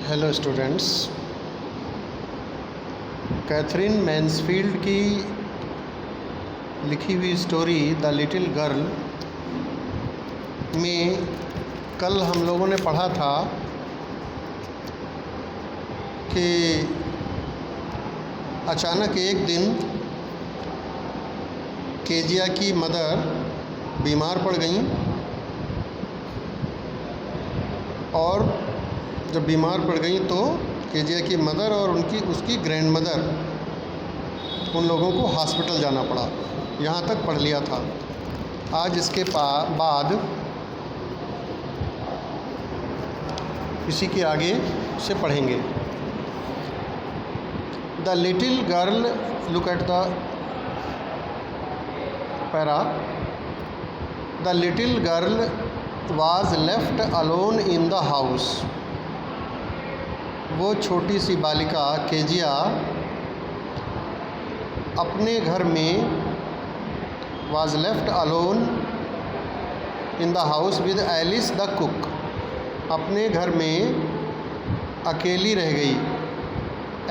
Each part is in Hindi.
Hello students. कैथरीन मैन्सफील्ड की लिखी हुई स्टोरी द लिटिल गर्ल में कल हम लोगों ने पढ़ा था कि अचानक एक दिन केजिया की मदर बीमार पड़ गईं और जब बीमार पड़ गई तो केजिया की मदर और उसकी ग्रैंड मदर उन लोगों को हॉस्पिटल जाना पड़ा। यहाँ तक पढ़ लिया था। आज इसके बाद इसी के आगे से पढ़ेंगे। The little girl, look at the para. The little girl was left alone in the house। वो छोटी सी बालिका केजिया अपने घर में was left alone in the house with Alice the cook। अपने घर में अकेली रह गई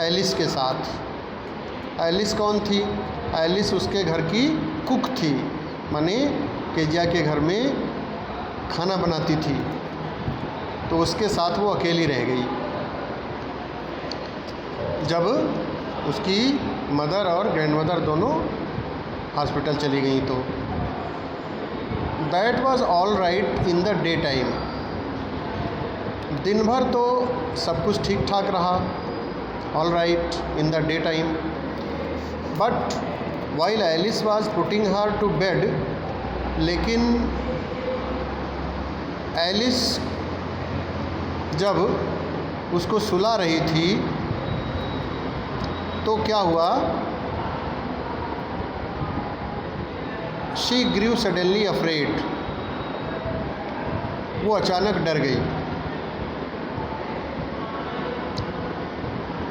एलिस के साथ। एलिस कौन थी? एलिस उसके घर की कुक थी, माने केजिया के घर में खाना बनाती थी, तो उसके साथ वो अकेली रह गई जब उसकी मदर और ग्रैंड मदर दोनों हॉस्पिटल चली गई। तो that was all right in the day time. दिन भर तो सब कुछ ठीक ठाक रहा, all right in the day time. But while Alice was putting her to bed, लेकिन एलिस जब उसको सुला रही थी तो क्या हुआ? She grew suddenly afraid. वो अचानक डर गई,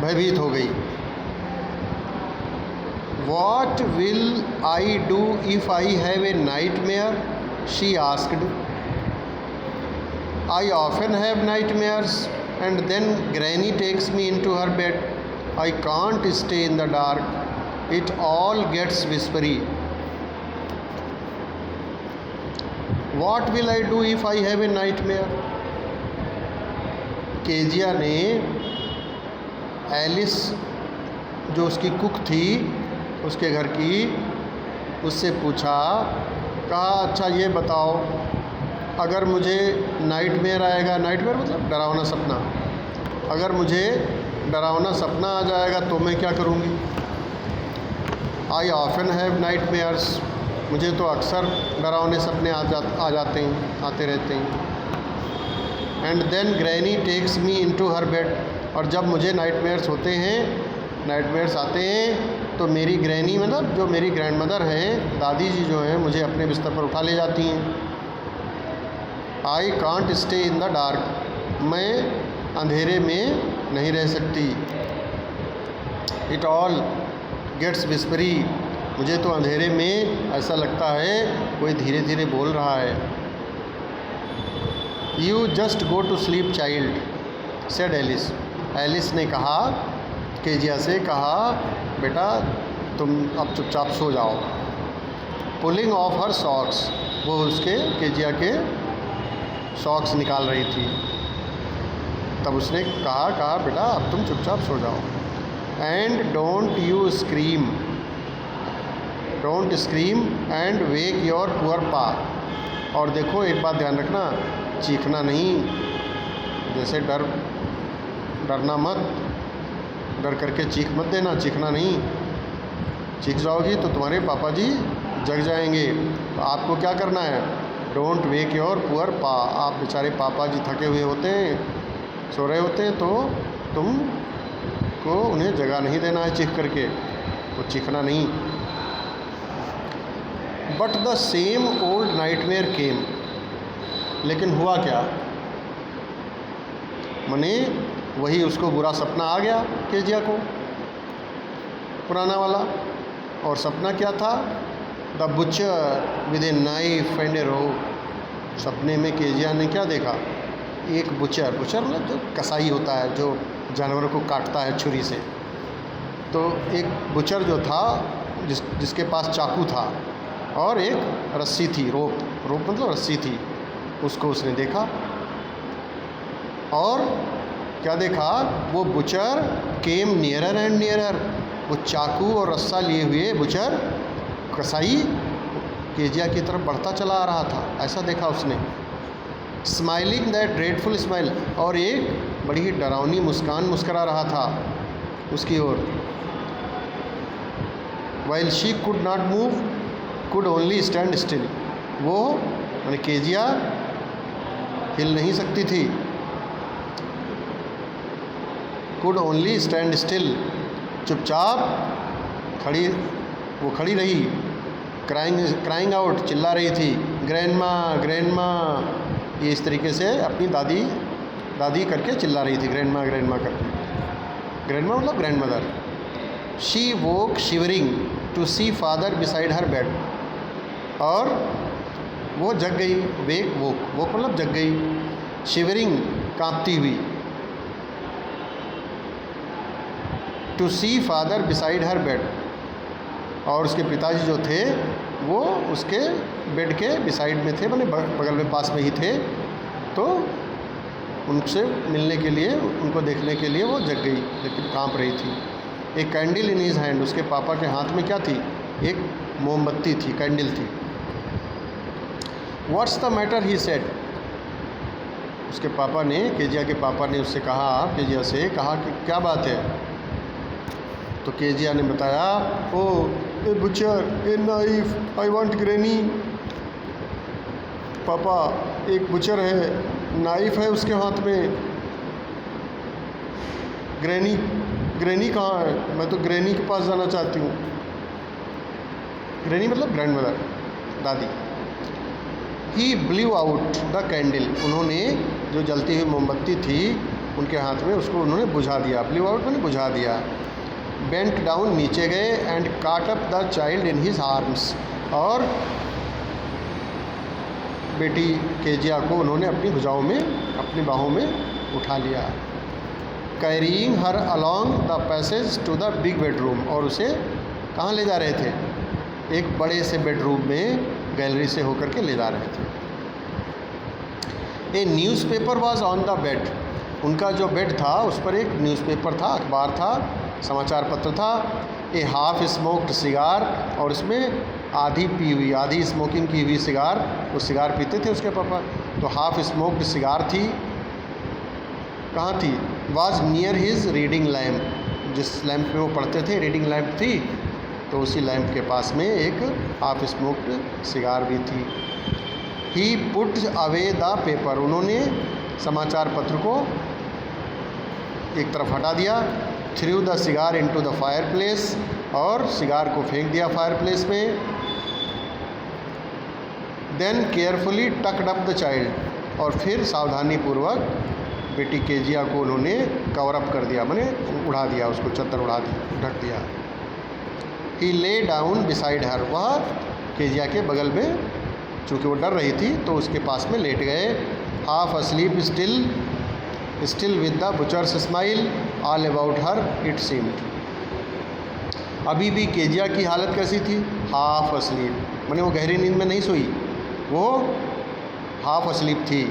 भयभीत हो गई। What will I do if I have a nightmare? She asked. I often have nightmares and then Granny takes me into her bed. I can't stay in the dark. It all gets whispery. What will I do if I have a nightmare? Kezia ने एलिस, जो उसकी कुक थी उसके घर की, उससे पूछा, कहा अच्छा ये बताओ, अगर मुझे नाइटमेयर आएगा, नाइटमेयर मतलब डरावना सपना, अगर मुझे डरावना सपना आ जाएगा तो मैं क्या करूँगी? I often have nightmares. मुझे तो अक्सर डरावने सपने आते रहते हैं। And then granny takes me into her bed. और जब मुझे नाइटमेयर्स आते हैं तो मेरी ग्रैनी, मतलब जो मेरी ग्रैंड मदर हैं, दादी जी जो हैं, मुझे अपने बिस्तर पर उठा ले जाती हैं। I can't stay in the dark. मैं अंधेरे में नहीं रह सकती। It all gets whispery. मुझे तो अंधेरे में ऐसा लगता है कोई धीरे धीरे बोल रहा है। You just go to sleep child, said Alice. Alice ने कहा, केजिया से कहा, बेटा तुम अब चुपचाप सो जाओ। Pulling of her socks. वो उसके केजिया के सॉक्स निकाल रही थी। तब उसने कहा बेटा अब तुम चुपचाप सो जाओ। And don't you scream, don't scream and wake your poor पा। और देखो एक बात ध्यान रखना, चीखना नहीं। जैसे डरना मत, डर करके चीख मत देना, चीखना नहीं। चीख जाओगी तो तुम्हारे पापा जी जग जाएंगे। तो आपको क्या करना है? डोंट वेक योर पुअर पा। आप बेचारे पापा जी थके हुए होते हैं, सो रहे होते हैं, तो तुम को उन्हें जगा नहीं देना है चीख करके, तो चीखना नहीं। But the same old nightmare came. लेकिन हुआ क्या? मने वही उसको बुरा सपना आ गया केजिया को, पुराना वाला। और सपना क्या था? The butcher with a knife and a rope. सपने में केजिया ने क्या देखा? एक बुचर मतलब जो कसाई होता है, जो जानवरों को काटता है छुरी से, तो एक बुचर जो था जिसके पास चाकू था और एक रस्सी थी, रोप मतलब रस्सी थी, उसको उसने देखा। और क्या देखा, वो butcher came nearer and nearer, वो चाकू और रस्सा लिए हुए बुचर कसाई केजिया की तरफ बढ़ता चला आ रहा था, ऐसा देखा उसने। स्माइलिंग दैट ड्रेडफुल स्माइल, और एक बड़ी ही डरावनी मुस्कान मुस्करा रहा था उसकी ओर। While she could not move, could only stand still, वो यानी केजिया हिल नहीं सकती थी, कुड ओनली स्टैंड स्टिल, चुपचाप खड़ी रही। क्राइंग आउट, चिल्ला रही थी, ग्रैंडमा, ये इस तरीके से अपनी दादी करके चिल्ला रही थी, ग्रैंडमा करके। ग्रैंडमा मतलब grandmother. She woke shivering to see father beside her bed, और वो जग गई। वोक मतलब जग गई, शिवरिंग कांपती हुई, to see father beside her bed, और उसके पिताजी जो थे वो उसके बेड के बिसाइड में थे, माने बगल में पास में ही थे। तो उनसे मिलने के लिए, उनको देखने के लिए वो जग गई, लेकिन कांप रही थी। एक कैंडल इन हिज हैंड, उसके पापा के हाथ में क्या थी, एक मोमबत्ती थी, कैंडल थी। What's the matter he said, उसके पापा ने, केजिया के पापा ने उससे कहा, केजिया से कहा कि क्या बात है। तो केजिया ने बताया, oh a butcher, a knife, I want granny. पापा, एक बुचर है, नाइफ है उसके हाथ में, ग्रैनी कहाँ है, मैं तो ग्रैनी के पास जाना चाहती हूँ। ग्रैनी मतलब ग्रैंडमदर, दादी। ही ब्लू आउट द कैंडल, उन्होंने जो जलती हुई मोमबत्ती थी उनके हाथ में, उसको उन्होंने बुझा दिया। ब्लू आउट मैंने बुझा दिया। बेंट डाउन, नीचे गए, एंड काट up the child in his arms, और बेटी केजिया को उन्होंने अपनी भुजाओं में, अपनी बाहों में उठा लिया। Carrying her along the passage to the big bedroom, और उसे कहाँ ले जा रहे थे, एक बड़े से बेडरूम में गैलरी से होकर के ले जा रहे थे। ए newspaper was on the bed, उनका जो बेड था उस पर एक न्यूज़पेपर था, अखबार था, समाचार पत्र था। ए हाफ स्मोक्ड सिगार, और इसमें आधी पी हुई, आधी स्मोकिंग की हुई सिगार, वो सिगार पीते थे उसके पापा, तो हाफ स्मोक्ड सिगार थी। कहाँ थी, was near his reading lamp, जिस लैम्प में वो पढ़ते थे, रीडिंग लैम्प थी, तो उसी लैम्प के पास में एक हाफ स्मोक्ड सिगार भी थी। He put away the paper, उन्होंने समाचार पत्र को एक तरफ हटा दिया। Threw the cigar into the fire place, और सिगार को फेंक दिया फायर प्लेस में। Then carefully tucked up the child, और फिर सावधानी पूर्वक बेटी केजिया को उन्होंने कवर अप कर दिया, माने उड़ा दिया, उसको चद्दर उड़ा दी, ढक दिया। ही ले डाउन बिसाइड हर, वह केजिया के बगल में, चूँकि वो डर रही थी तो उसके पास में लेट गए। Half asleep still with the butchers smile all about her it seemed, अभी भी केजिया की हालत कैसी थी, हाफ अस्लीप, माने वो गहरी नींद में नहीं सोई, वो हाफ अस्लीप थी,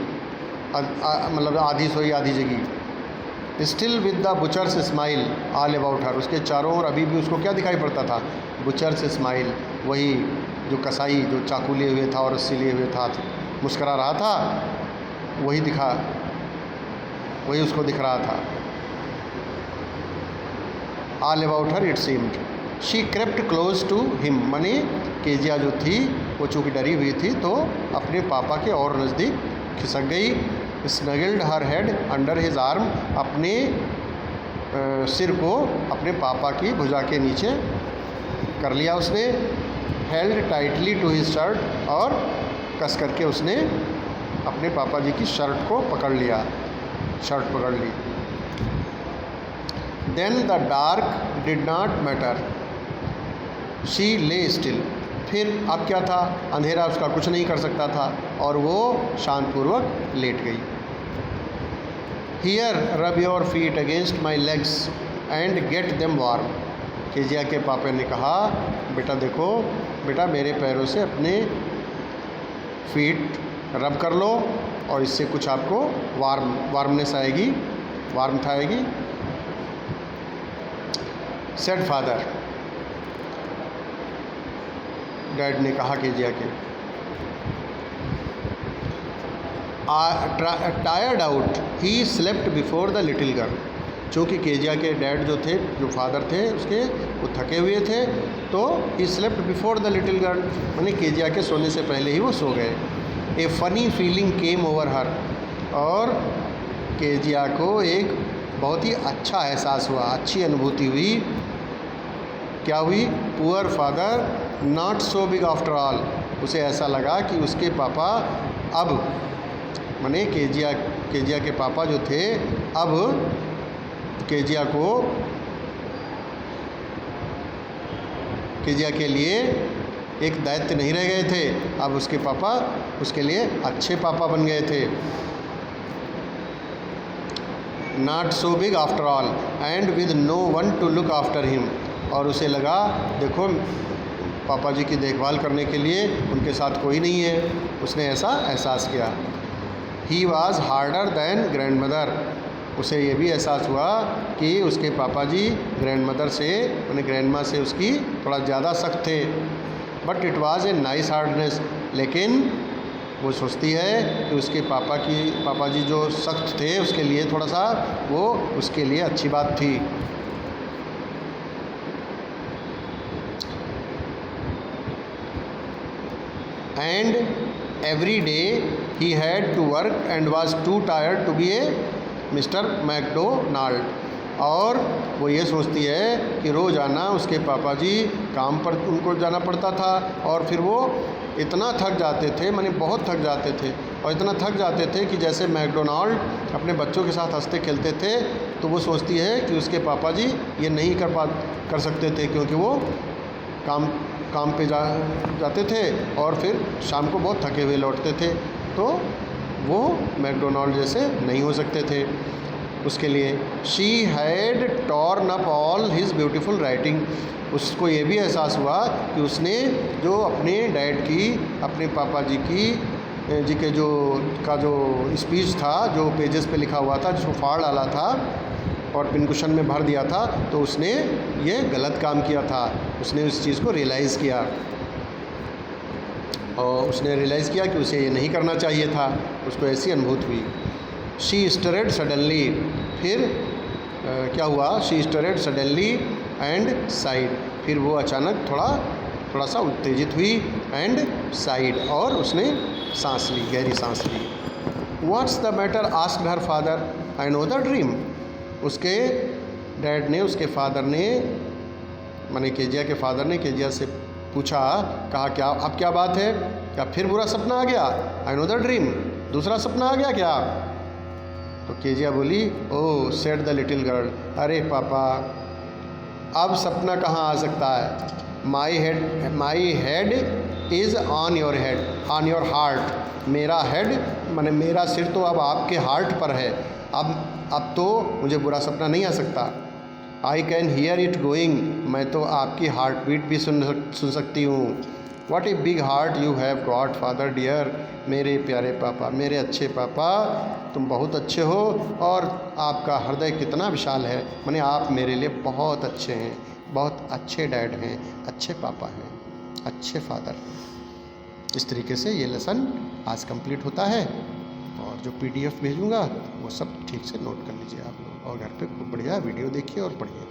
मतलब आधी सोई आधी जगी। Still with the butchers smile all about हर, उसके चारों ओर अभी भी उसको क्या दिखाई पड़ता था, बुचर्स स्माइल, वही जो कसाई जो चाकू लिए हुए था और रस्सी लिए हुए था, मुस्करा रहा था, वही उसको दिख रहा था। All about her it seemed, she crept close to him, माने केजिया जो थी वो चूँकि डरी हुई थी तो अपने पापा के और नज़दीक खिसक गई। स्नगल्ड हर हेड अंडर हिज आर्म, अपने सिर को अपने पापा की भुजा के नीचे कर लिया उसने। Held tightly to his shirt, और कस करके उसने अपने पापा जी की शर्ट को पकड़ लिया, शर्ट पकड़ ली। Then the dark did not matter, she lay still, फिर अब क्या था, अंधेरा उसका कुछ नहीं कर सकता था, और वो शांतपूर्वक लेट गई। Here rub your feet against my legs and get them warm. Kezia के पापा ने कहा, बेटा देखो बेटा, मेरे पैरों से अपने फीट रब कर लो और इससे कुछ आपको वार्मनेस आएगी, वार्मथ आएगी। सेड फादर, डैड ने कहा केजिया के। Tired out he slept before the little girl. चूँकि केजिया के डैड जो थे, जो फादर थे उसके, वो थके हुए थे, तो he slept before the little girl, यानी केजिया के सोने से पहले ही वो सो गए। A funny feeling came over her, और केजिया को एक बहुत ही अच्छा एहसास हुआ, अच्छी अनुभूति हुई। क्या हुई? Poor father not so big after all. उसे ऐसा लगा कि उसके पापा अब, माने केजिया के पापा जो थे, अब केजिया के लिए एक दायित्व नहीं रह गए थे। अब उसके पापा उसके लिए अच्छे पापा बन गए थे। Not so big after all and with no one to look after him. और उसे लगा, देखो पापा जी की देखभाल करने के लिए उनके साथ कोई नहीं है। उसने ऐसा एहसास किया। He was harder than grandmother. उसे ये भी एहसास हुआ कि उसके पापा जी ग्रैंड मदर से, यानी ग्रैंड माँ से उसकी थोड़ा ज़्यादा सख्त थे। But it was a nice hardness. लेकिन वो सोचती है कि उसके पापा जी जो सख्त थे उसके लिए थोड़ा सा वो उसके लिए अच्छी बात थी। And every day he had to work and was too tired to be a Mr Macdonald. और वो ये सोचती है कि रोज़ाना उसके पापा जी काम पर उनको जाना पड़ता था, और फिर वो इतना थक जाते थे, माने बहुत थक जाते थे, और इतना थक जाते थे कि जैसे मैकडोनाल्ड अपने बच्चों के साथ हंसते खेलते थे, तो वो सोचती है कि उसके पापा जी ये नहीं कर सकते थे, क्योंकि वो काम पे जाते थे और फिर शाम को बहुत थके हुए लौटते थे, तो वो मैकडोनाल्ड जैसे नहीं हो सकते थे। उसके लिए she had torn up all his beautiful writing. उसको ये भी एहसास हुआ कि उसने जो अपने डैड की, अपने पापा जी के जो स्पीच था, जो पेजेस पे लिखा हुआ था, जिसको फाड़ डाला था और पिनकुशन में भर दिया था, तो उसने ये गलत काम किया था। उसने उस चीज़ को रियलाइज़ किया, और उसने रियलाइज़ किया कि उसे ये नहीं करना चाहिए था। उसको ऐसी अनुभूति हुई। She stirred suddenly. फिर क्या हुआ? She stirred suddenly and sighed. फिर वो अचानक थोड़ा सा उत्तेजित हुई, एंड साइड, और उसने सांस ली, गहरी सांस ली। What's the matter? Asked her father. I know the dream. उसके डैड ने, उसके फादर ने, माने केजिया के फादर ने केजिया से पूछा, कहा क्या अब क्या बात है? क्या फिर बुरा सपना आ गया? आई नो द ड्रीम। दूसरा सपना आ गया क्या? तो केजिया बोली, ओह सेड द लिटिल गर्ल। अरे पापा, अब सपना कहाँ आ सकता है? My head is on your head, on your heart. मेरा हेड, माने मेरा सिर तो अब आपके हार्ट पर है। अब तो मुझे बुरा सपना नहीं आ सकता। I can hear it going. मैं तो आपकी हार्ट बीट भी सुन सकती हूँ। What a big heart you have got father dear. मेरे प्यारे पापा, मेरे अच्छे पापा, तुम बहुत अच्छे हो, और आपका हृदय कितना विशाल है। माने आप मेरे लिए बहुत अच्छे हैं, बहुत अच्छे डैड हैं, अच्छे पापा हैं, अच्छे फादर। इस तरीके से ये लेसन आज कंप्लीट होता है, और जो PDF भेजूँगा वो सब ठीक से नोट कर लीजिए आप लोग, और घर पे खूब बढ़िया वीडियो देखिए और पढ़िए।